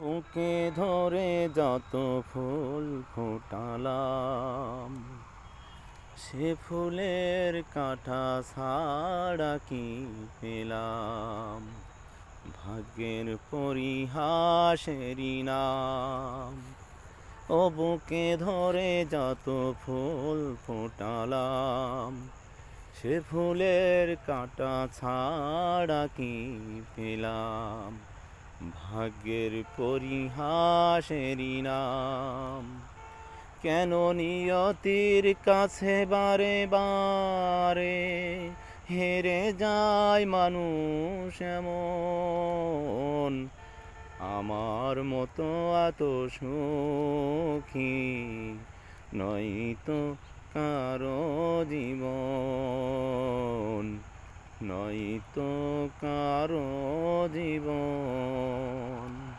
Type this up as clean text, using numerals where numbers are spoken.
বুকে ধরে যত ফুল ফোটালাম, সে ফুলের কাঁটা ছাড়া কি পেলাম? ভাগ্যের পরিহাসেরই নাম। ও বুকে ধরে যত ফুল ফোটালাম, সে ফুলের কাঁটা ছাড়া কি পেলাম? ভাগ্যের পরিহাসেরই নাম। কেন নিয়তির কাছে বারে বারে হেরে যায় মানুষ এমন? আমার মতো এত সুখী নয়তো কারো জীবন, নয়তো কারো জীবন।